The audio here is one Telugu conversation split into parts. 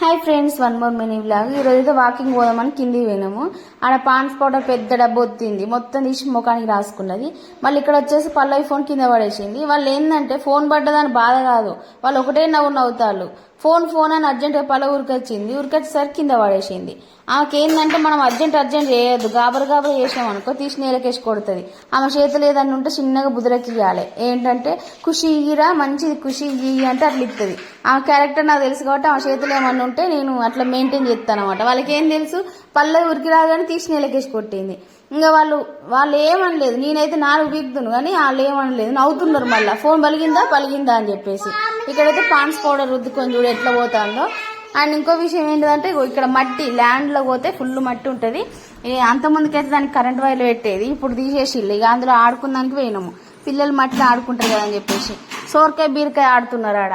Hi friends, one more mini vlog. ఈరోజు అయితే వాకింగ్ పోదామని కిందికి పోయినాము. ఆడ పాన్స్ పౌడర్ పెద్ద డబ్బు వచ్చింది, మొత్తం తీసి ముఖానికి రాసుకున్నది. మళ్ళీ ఇక్కడ వచ్చేసి పల్లవి ఫోన్ కింద పడేసింది. వాళ్ళు ఏంటంటే ఫోన్ పడ్డదని బాధ కాదు, వాళ్ళు ఒకటే నవ్వుతారు. ఫోన్ అని అర్జెంట్ పల్లవి ఉరికొచ్చింది, ఉరికొచ్చేసరికి కింద పడేసింది. ఆమెకేందంటే మనం అర్జెంట్ చేయొద్దు, గాబరు చేసాం అనుకో తీసి నేలకేసి కొడుతుంది. ఆమె చేతులు ఏదన్నా ఉంటే చిన్నగా బుదిరకి ఇవ్వాలి. ఏంటంటే ఖుషి ఇయ్యిరా, మంచిది ఖుషి ఇయ్యి అంటే అట్లా ఇస్తుంది. ఆమె క్యారెక్టర్ నాకు తెలుసు కాబట్టి ఆమె చేతులు ఏమన్నా ఉంటే నేను అట్లా మెయింటైన్ చేస్తాను అనమాట. వాళ్ళకి ఏం తెలుసు, పల్లవి ఉరికి రాగానే తీసి నేలకేసి కొట్టింది. ఇంకా వాళ్ళు ఏమనలేదు. నేనైతే 4 వీక్దును కానీ వాళ్ళు ఏమనలేదు, నవ్వుతున్నారు. మళ్ళీ ఫోన్ పలిగిందా అని చెప్పేసి. ఇక్కడైతే పాన్స్ పౌడర్ రుద్దుకొని చూడు ఎట్లా పోతాందో. అండ్ ఇంకో విషయం ఏంటంటే, ఇక్కడ మట్టి ల్యాండ్లో పోతే ఫుల్ మట్టి ఉంటుంది. అంతకుముందుకైతే దానికి కరెంట్ వైర్లు పెట్టేది, ఇప్పుడు తీసేసి ఇక అందులో ఆడుకున్నానికి పోయినాము. పిల్లలు మట్టిలో ఆడుకుంటారు కదా అని చెప్పేసి సోరకాయ బీరకాయ ఆడుతున్నారు ఆడ.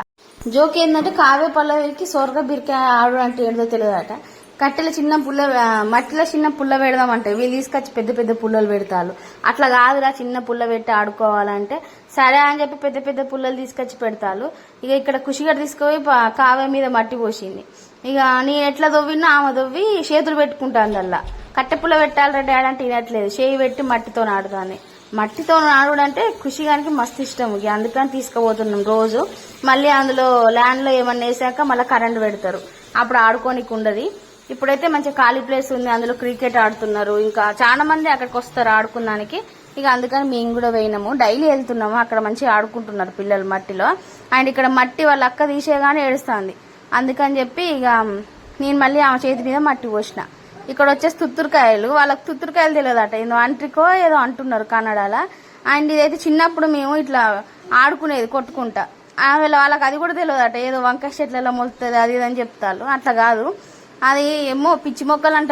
జోక్ ఏంటంటే కావ్య పల్లవికి సోరకాయ బీరకాయ ఆడు అంటే ఏంటో తెలియదట. కట్టెల చిన్న పుల్ల, మట్టిలో చిన్న పుల్ల పెడదామంటే వీళ్ళు తీసుకొచ్చి పెద్ద పెద్ద పుల్లలు పెడతారు. అట్లా కాదురా, చిన్న పుల్ల పెట్టి ఆడుకోవాలంటే సరే అని చెప్పి పెద్ద పెద్ద పుల్లలు తీసుకొచ్చి పెడతారు. ఇక ఇక్కడ ఖుషిగా తీసుకుపోయి కావ్య మీద మట్టి పోసింది. ఇక నేను ఎట్లా దొవ్వినా ఆమె దొవ్వి చేతులు పెట్టుకుంటాను. అలా కట్టె పుల్ల పెట్టాలి డాడీ అంటే తినట్లేదు, చేయి పెట్టి మట్టితో ఆడుతాను. మట్టితో ఆడుడంటే ఖుషిగానికి మస్తు ఇష్టం. ఇక అందుకని తీసుకుపోతున్నాం రోజు. మళ్ళీ అందులో ల్యాండ్లో ఏమన్నా వేసాక మళ్ళీ కరెంట్ పెడతారు, అప్పుడు ఆడుకోనికి ఉండదు. ఇప్పుడైతే మంచి ఖాళీ ప్లేస్ ఉంది, అందులో క్రికెట్ ఆడుతున్నారు. ఇంకా చాలా మంది అక్కడికి వస్తారు ఆడుకున్నానికి. ఇక అందుకని మేము కూడా పోయినాము, డైలీ వెళ్తున్నాము. అక్కడ మంచిగా ఆడుకుంటున్నారు పిల్లలు మట్టిలో. అండ్ ఇక్కడ మట్టి వాళ్ళ అక్క తీసేగానే ఏడుస్తుంది. అందుకని చెప్పి ఇక నేను మళ్ళీ ఆమె చేతి మీద మట్టి పోసిన. ఇక్కడ వచ్చేసి తుత్తురకాయలు, వాళ్ళకి తుత్తురకాయలు తెలియదట, ఏదో అంట్రికో ఏదో అంటున్నారు కన్నడలో. అండ్ ఇదైతే చిన్నప్పుడు మేము ఇట్లా ఆడుకునేది కొట్టుకుంటా. వాళ్ళకి అది కూడా తెలియదట, ఏదో వంకాయ చెట్లలో మొలుతుంది అది ఇది అని చెప్తారు. అట్లా కాదు, అది ఏమో పిచ్చి మొక్కలు అంట.